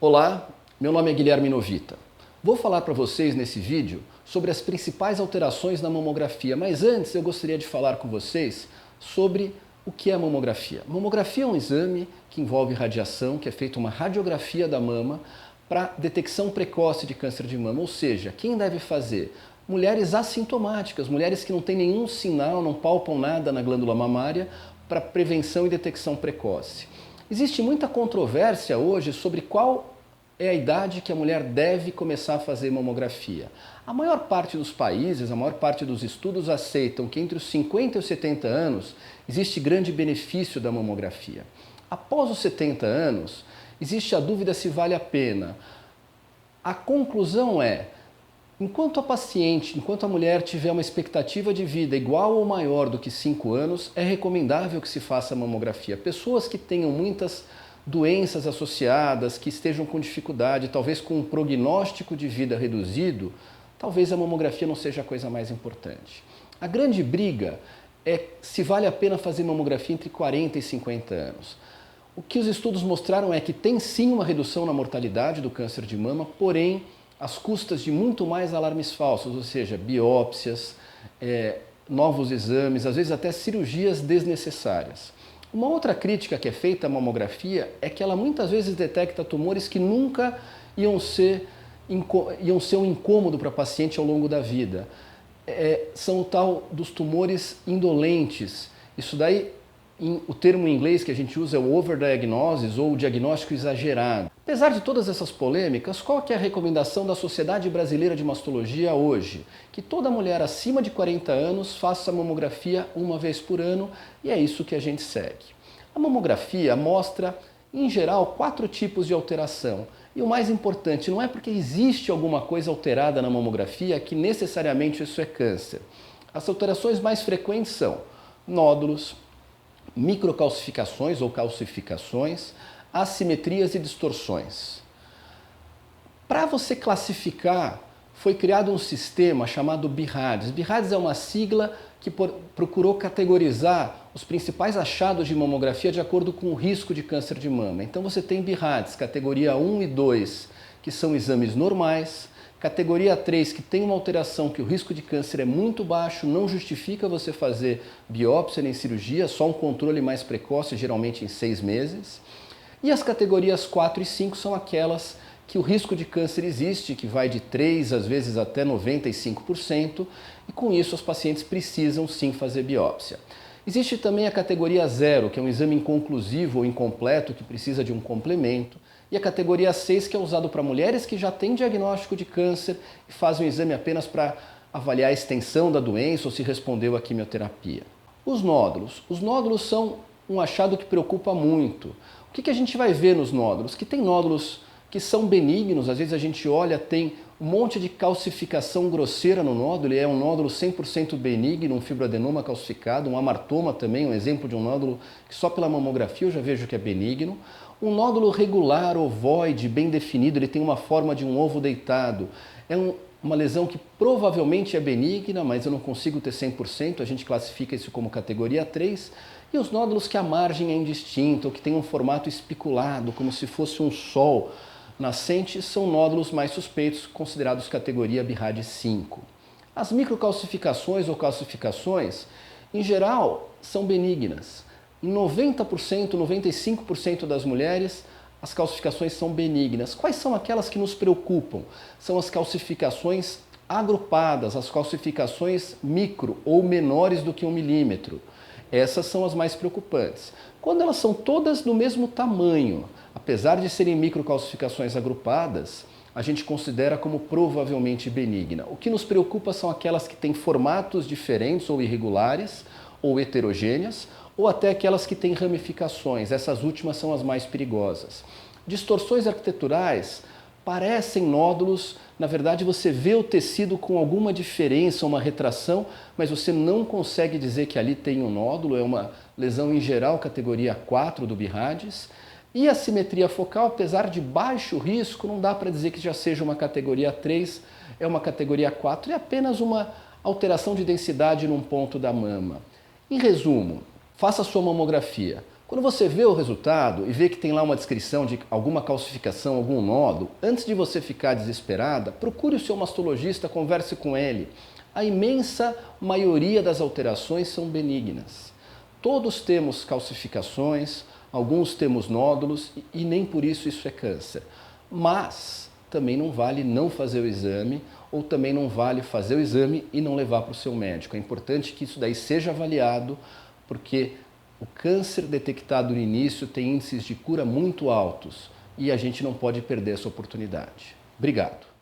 Olá, meu nome é Guilherme Novita. Vou falar para vocês nesse vídeo sobre as principais alterações na mamografia, mas antes eu gostaria de falar com vocês sobre o que é a mamografia. Mamografia é um exame que envolve radiação, que é feita uma radiografia da mama para detecção precoce de câncer de mama, ou seja, quem deve fazer? Mulheres assintomáticas, mulheres que não têm nenhum sinal, não palpam nada na glândula mamária para prevenção e detecção precoce. Existe muita controvérsia hoje sobre qual é a idade que a mulher deve começar a fazer mamografia. A maior parte dos países, a maior parte dos estudos aceitam que entre os 50 e os 70 anos existe grande benefício da mamografia. Após os 70 anos, existe a dúvida se vale a pena. A conclusão é, enquanto a mulher tiver uma expectativa de vida igual ou maior do que 5 anos, é recomendável que se faça mamografia. Pessoas que tenham muitas doenças associadas, que estejam com dificuldade, talvez com um prognóstico de vida reduzido, talvez a mamografia não seja a coisa mais importante. A grande briga é se vale a pena fazer mamografia entre 40 e 50 anos. O que os estudos mostraram é que tem sim uma redução na mortalidade do câncer de mama, porém às custas de muito mais alarmes falsos, ou seja, biópsias, novos exames, às vezes até cirurgias desnecessárias. Uma outra crítica que é feita à mamografia é que ela muitas vezes detecta tumores que nunca iam ser um incômodo para a paciente ao longo da vida. São o tal dos tumores indolentes. Isso daí, o termo em inglês que a gente usa é o overdiagnosis ou o diagnóstico exagerado. Apesar de todas essas polêmicas, qual que é a recomendação da Sociedade Brasileira de Mastologia hoje? Que toda mulher acima de 40 anos faça mamografia uma vez por ano e é isso que a gente segue. A mamografia mostra, em geral, 4 tipos de alteração. E o mais importante, não é porque existe alguma coisa alterada na mamografia que necessariamente isso é câncer. As alterações mais frequentes são nódulos, microcalcificações ou calcificações, assimetrias e distorções. Para você classificar, foi criado um sistema chamado BIRADS. BIRADS é uma sigla que procurou categorizar os principais achados de mamografia de acordo com o risco de câncer de mama. Então você tem BIRADS, categoria 1 e 2, que são exames normais, categoria 3, que tem uma alteração que o risco de câncer é muito baixo, não justifica você fazer biópsia nem cirurgia, só um controle mais precoce, geralmente em 6 meses. E as categorias 4 e 5 são aquelas que o risco de câncer existe, que vai de 3, às vezes até 95%, e com isso os pacientes precisam sim fazer biópsia. Existe também a categoria 0, que é um exame inconclusivo ou incompleto, que precisa de um complemento, e a categoria 6, que é usado para mulheres que já têm diagnóstico de câncer e fazem um exame apenas para avaliar a extensão da doença ou se respondeu à quimioterapia. Os nódulos são um achado que preocupa muito. O que a gente vai ver nos nódulos? Que tem nódulos que são benignos, às vezes a gente olha, tem um monte de calcificação grosseira no nódulo, e é um nódulo 100% benigno, um fibroadenoma calcificado, um amartoma também, um exemplo de um nódulo que só pela mamografia eu já vejo que é benigno. Um nódulo regular, ovoide, bem definido, ele tem uma forma de um ovo deitado. É uma lesão que provavelmente é benigna, mas eu não consigo ter 100%, a gente classifica isso como categoria 3. E os nódulos que a margem é indistinta, ou que tem um formato espiculado, como se fosse um sol nascente, são nódulos mais suspeitos, considerados categoria BIRAD 5. As microcalcificações ou calcificações, em geral, são benignas. Em 90%, 95% das mulheres, as calcificações são benignas. Quais são aquelas que nos preocupam? São as calcificações agrupadas, as calcificações micro ou menores do que 1 milímetro. Essas são as mais preocupantes. Quando elas são todas do mesmo tamanho, apesar de serem microcalcificações agrupadas, a gente considera como provavelmente benigna. O que nos preocupa são aquelas que têm formatos diferentes ou irregulares ou heterogêneas, ou até aquelas que têm ramificações. Essas últimas são as mais perigosas. Distorções arquiteturais parecem nódulos, na verdade você vê o tecido com alguma diferença, uma retração, mas você não consegue dizer que ali tem um nódulo, é uma lesão em geral categoria 4 do BIRADS. E a simetria focal, apesar de baixo risco, não dá para dizer que já seja uma categoria 3, é uma categoria 4, é apenas uma alteração de densidade num ponto da mama. Em resumo, faça a sua mamografia. Quando você vê o resultado e vê que tem lá uma descrição de alguma calcificação, algum nódulo, antes de você ficar desesperada, procure o seu mastologista, converse com ele. A imensa maioria das alterações são benignas. Todos temos calcificações, alguns temos nódulos e nem por isso é câncer. Mas também não vale não fazer o exame ou também não vale fazer o exame e não levar para o seu médico. É importante que isso daí seja avaliado, porque o câncer detectado no início tem índices de cura muito altos e a gente não pode perder essa oportunidade. Obrigado.